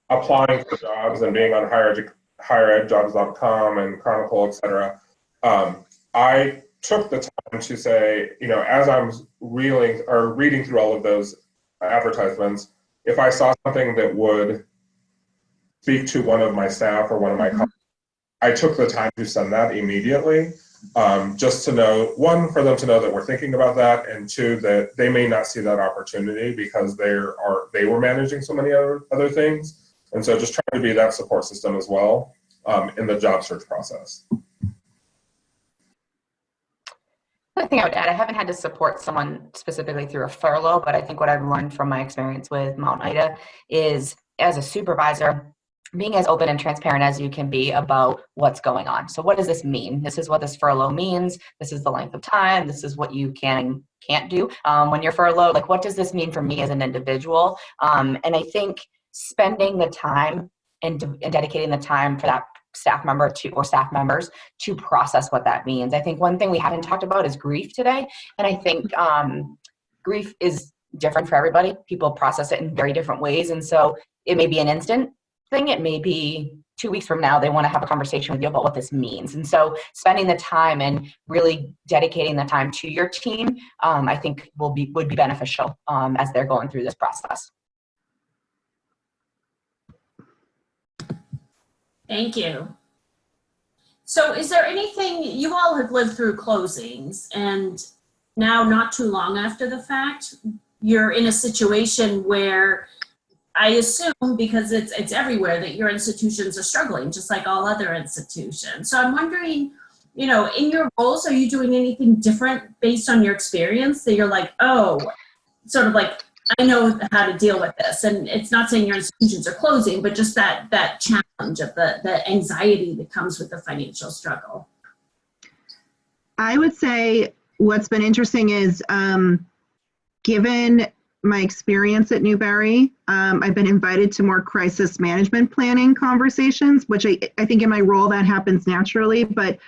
applying for jobs and being on higheredjobs.com and Chronicle, etc. I took the time to say, as I'm reading through all of those advertisements, if I saw something that would speak to one of my staff or one of my colleagues, I took the time to send that immediately, just to know, one, for them to know that we're thinking about that, and two, that they may not see that opportunity because they were managing so many other things. And so just trying to be that support system as well in the job search process. I think I would add, I haven't had to support someone specifically through a furlough, but I think what I've learned from my experience with Mount Ida is, as a supervisor, being as open and transparent as you can be about what's going on. So what does this mean? This is what this furlough means. This is the length of time. This is what you can and can't do when you're furloughed. Like, what does this mean for me as an individual? And I think spending the time and dedicating the time for that staff member or staff members to process what that means. I think one thing we haven't talked about is grief today. And I think grief is different for everybody. People process it in very different ways. And so it may be an instant thing. It may be 2 weeks from now, they want to have a conversation with you about what this means. And so spending the time and really dedicating the time to your team, I think would be beneficial as they're going through this process. Thank you. So is there anything, you all have lived through closings, and now not too long after the fact, you're in a situation where I assume, because it's everywhere, that your institutions are struggling, just like all other institutions. So I'm wondering, in your roles, are you doing anything different based on your experience that you're like, oh, sort of like, I know how to deal with this? And it's not saying your institutions are closing, but just that challenge of the anxiety that comes with the financial struggle. I would say what's been interesting is, given my experience at Newberry, I've been invited to more crisis management planning conversations, which I think in my role that happens naturally, but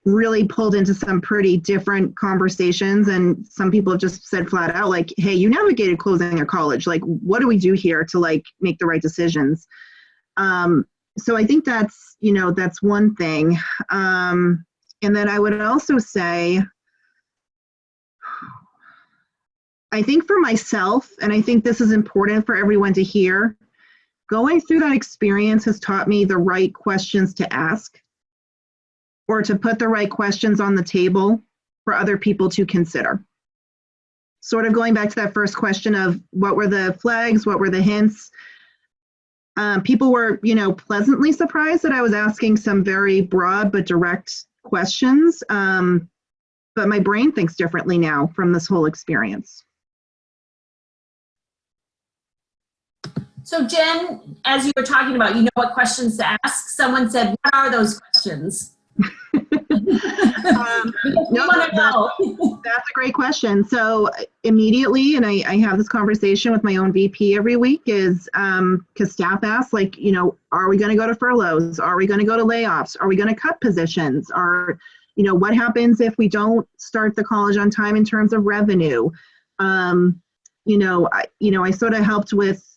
really pulled into some pretty different conversations. And some people have just said flat out, like, hey, you navigated closing a college. Like, what do we do here to make the right decisions? So I think that's, that's one thing. And then I would also say, I think for myself, and I think this is important for everyone to hear, going through that experience has taught me the right questions to ask. or to put the right questions on the table for other people to consider. Sort of going back to that first question of what were the flags, what were the hints? People were, pleasantly surprised that I was asking some very broad but direct questions. But my brain thinks differently now from this whole experience. So Jen, as you were talking about, you know what questions to ask. Someone said, what are those questions? No, that's a great question. So immediately, and I have this conversation with my own VP every week, is because staff asks, like, are we going to go to furloughs? Are we going to go to layoffs? Are we going to cut positions? What happens if we don't start the college on time in terms of revenue? I sort of helped with,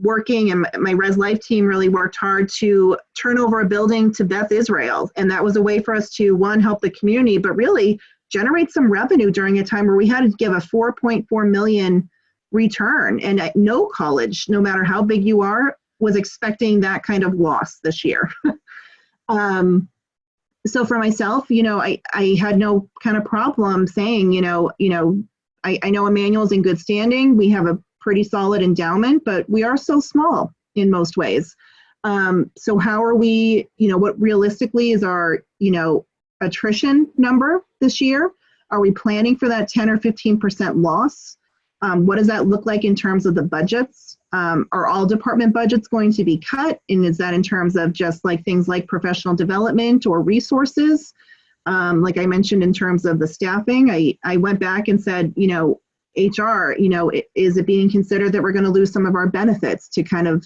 working, and my Res Life team really worked hard to turn over a building to Beth Israel. And that was a way for us to, one, help the community, but really generate some revenue during a time where we had to give a $4.4 million return. And no college, no matter how big you are, was expecting that kind of loss this year. So for myself, I had no kind of problem saying, I know Emmanuel's in good standing. We have a pretty solid endowment, but we are so small in most ways. So how are we, what realistically is our, attrition number this year? Are we planning for that 10 or 15% loss? What does that look like in terms of the budgets? Are all department budgets going to be cut? And is that in terms of just like things like professional development or resources? Like I mentioned, in terms of the staffing, I went back and said, HR, is it being considered that we're going to lose some of our benefits to kind of,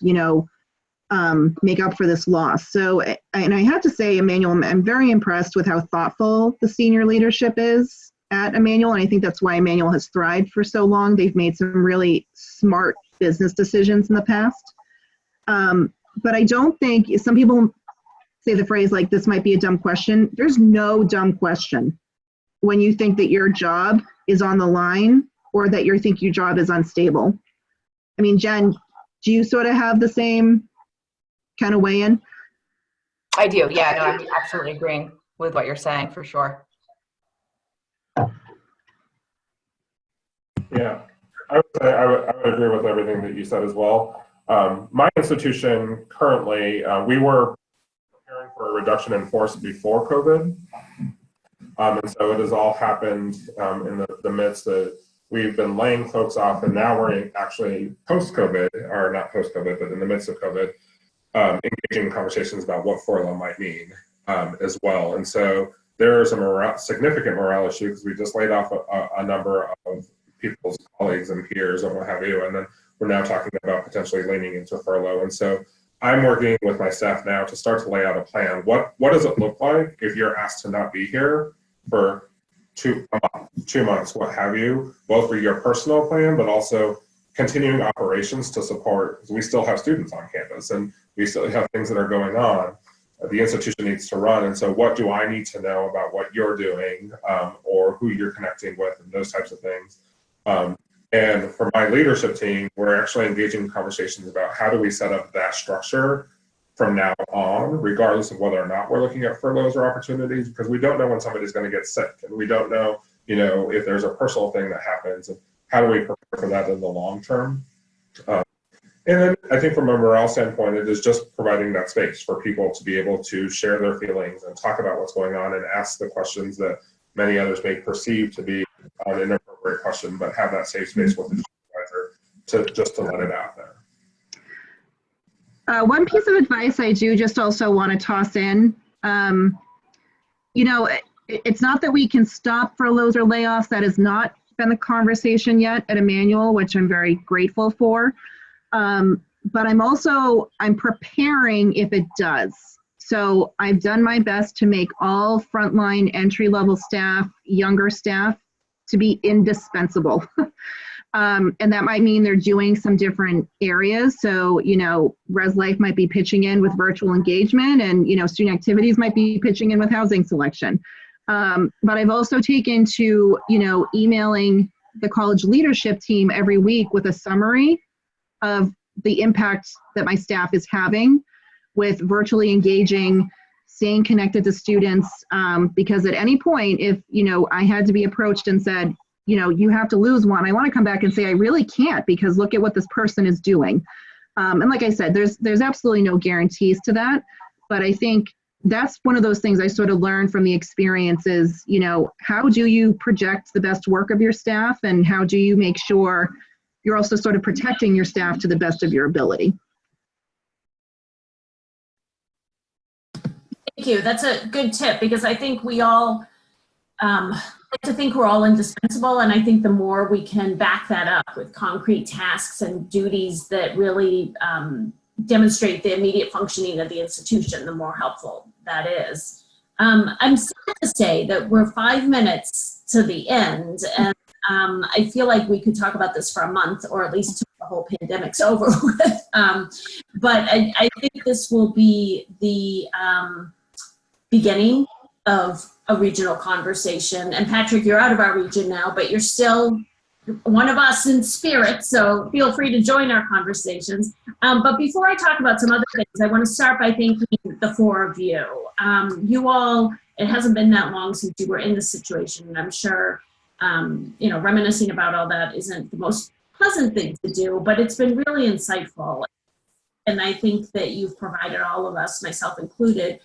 make up for this loss? So, and I have to say, Emmanuel, I'm very impressed with how thoughtful the senior leadership is at Emmanuel. And I think that's why Emmanuel has thrived for so long. They've made some really smart business decisions in the past. But I don't think, some people say the phrase like, this might be a dumb question. There's no dumb question when you think that your job is on the line or that you think your job is unstable. I mean, Jen, do you sort of have the same kind of weigh in? I do, yeah, no, I'm absolutely agreeing with what you're saying, for sure. Yeah, I would agree with everything that you said as well. My institution currently, we were preparing for a reduction in force before COVID. And so it has all happened in the midst of, we've been laying folks off, and now we're actually post-COVID, or not post-COVID, but in the midst of COVID, engaging in conversations about what furlough might mean as well. And so there is a significant morale issue because we just laid off a number of people's colleagues and peers and what have you. And then we're now talking about potentially leaning into furlough. And so I'm working with my staff now to start to lay out a plan. What does it look like if you're asked to not be here for 2 months, what have you, both for your personal plan, but also continuing operations to support, because we still have students on campus and we still have things that are going on. The institution needs to run. And so what do I need to know about what you're doing or who you're connecting with and those types of things. And for my leadership team, we're actually engaging in conversations about how do we set up that structure from now on, regardless of whether or not we're looking at furloughs or opportunities, because we don't know when somebody's going to get sick, and we don't know, if there's a personal thing that happens, and how do we prepare for that in the long term. And then I think from a morale standpoint, it is just providing that space for people to be able to share their feelings and talk about what's going on and ask the questions that many others may perceive to be an inappropriate question, but have that safe space with the supervisor to let it out there. One piece of advice I do just also want to toss in, it's not that we can stop furloughs or layoffs. That has not been the conversation yet at Emmanuel, which I'm very grateful for. But I'm preparing if it does. So I've done my best to make all frontline entry-level staff, younger staff, to be indispensable. And that might mean they're doing some different areas. So, Res Life might be pitching in with virtual engagement, and, student activities might be pitching in with housing selection. But I've also taken to, emailing the college leadership team every week with a summary of the impact that my staff is having with virtually engaging staying connected to students, because at any point, if, I had to be approached and said, you have to lose one, I want to come back and say, I really can't, because look at what this person is doing. And like I said, there's absolutely no guarantees to that. But I think that's one of those things I sort of learned from the experiences. How do you project the best work of your staff, and how do you make sure you're also sort of protecting your staff to the best of your ability? Thank you. That's a good tip, because I think we all like to think we're all indispensable, and I think the more we can back that up with concrete tasks and duties that really demonstrate the immediate functioning of the institution, the more helpful that is. I'm sad to say that we're 5 minutes to the end, and I feel like we could talk about this for a month, or at least until the whole pandemic's over with. But I think this will be the beginning of a regional conversation. And Patrick, you're out of our region now, but you're still one of us in spirit, so feel free to join our conversations. But before I talk about some other things, I want to start by thanking the four of you. You all, it hasn't been that long since you were in this situation, and I'm sure, reminiscing about all that isn't the most pleasant thing to do, but it's been really insightful. And I think that you've provided all of us, myself included,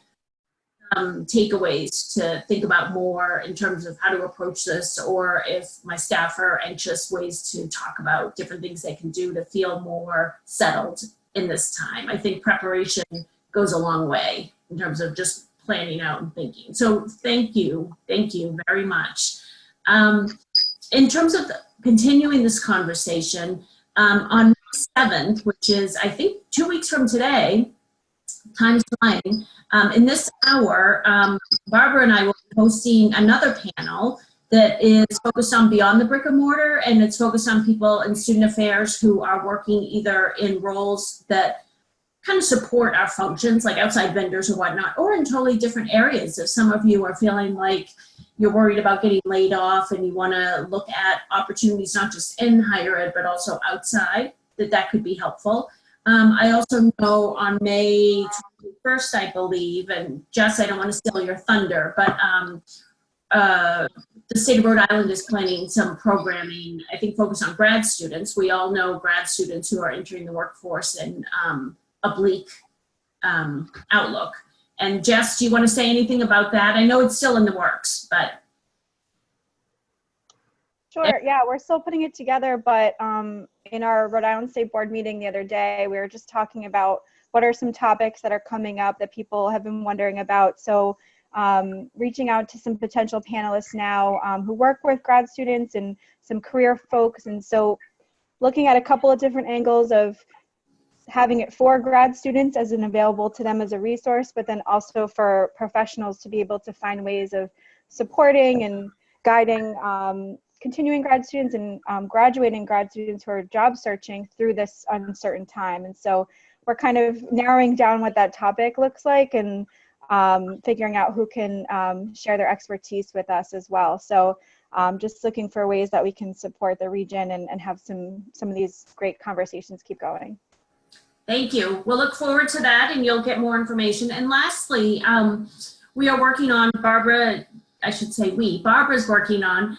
takeaways to think about more in terms of how to approach this, or if my staff are anxious, ways to talk about different things they can do to feel more settled in this time. I think preparation goes a long way in terms of just planning out and thinking. So thank you very much. In terms of continuing this conversation, on May 7th, which is I think 2 weeks from today, time's flying. In this hour, Barbara and I will be hosting another panel that is focused on beyond the brick and mortar, and it's focused on people in student affairs who are working either in roles that kind of support our functions, like outside vendors or whatnot, or in totally different areas. If some of you are feeling like you're worried about getting laid off and you want to look at opportunities not just in higher ed, but also outside, that could be helpful. I also know on May 21st, I believe, and Jess, I don't want to steal your thunder, but the state of Rhode Island is planning some programming, I think focused on grad students. We all know grad students who are entering the workforce in a bleak outlook. And Jess, do you want to say anything about that? I know it's still in the works, but. Sure, yeah, we're still putting it together, but in our Rhode Island State Board meeting the other day, we were just talking about what are some topics that are coming up that people have been wondering about. So reaching out to some potential panelists now who work with grad students and some career folks. And so looking at a couple of different angles of having it for grad students as an available to them as a resource, but then also for professionals to be able to find ways of supporting and guiding continuing grad students and graduating grad students who are job searching through this uncertain time. And so we're kind of narrowing down what that topic looks like and figuring out who can share their expertise with us as well. So just looking for ways that we can support the region and have some of these great conversations keep going. Thank you. We'll look forward to that, and you'll get more information. And lastly, we are working on, Barbara's working on,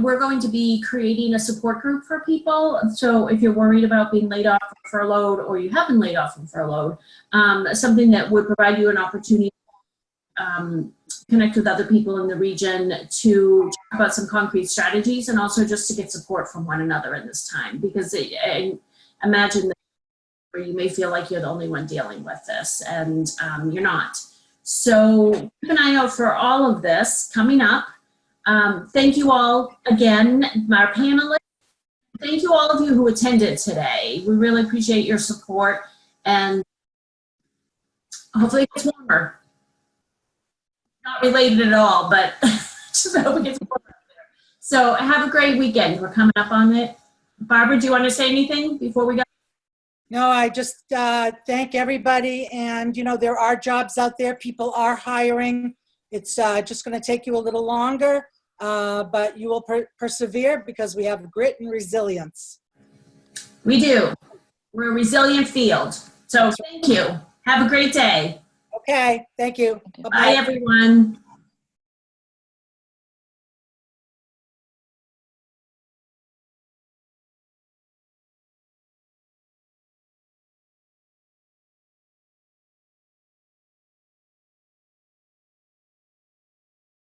we're going to be creating a support group for people. So if you're worried about being laid off or furloughed, or you have been laid off and furloughed, something that would provide you an opportunity to connect with other people in the region to talk about some concrete strategies, and also just to get support from one another in this time, because I imagine that you may feel like you're the only one dealing with this, and you're not. So keep an eye out for all of this coming up. Thank you all again, our panelists. Thank you all of you who attended today. We really appreciate your support, and hopefully it gets warmer. Not related at all, but just hope it gets warmer. So have a great weekend. We're coming up on it. Barbara, do you want to say anything before we go? No, I just thank everybody. And, there are jobs out there. People are hiring. It's just going to take you a little longer, but you will persevere because we have grit and resilience. We do. We're a resilient field. So thank you. Have a great day. Okay, thank you. Bye, everyone.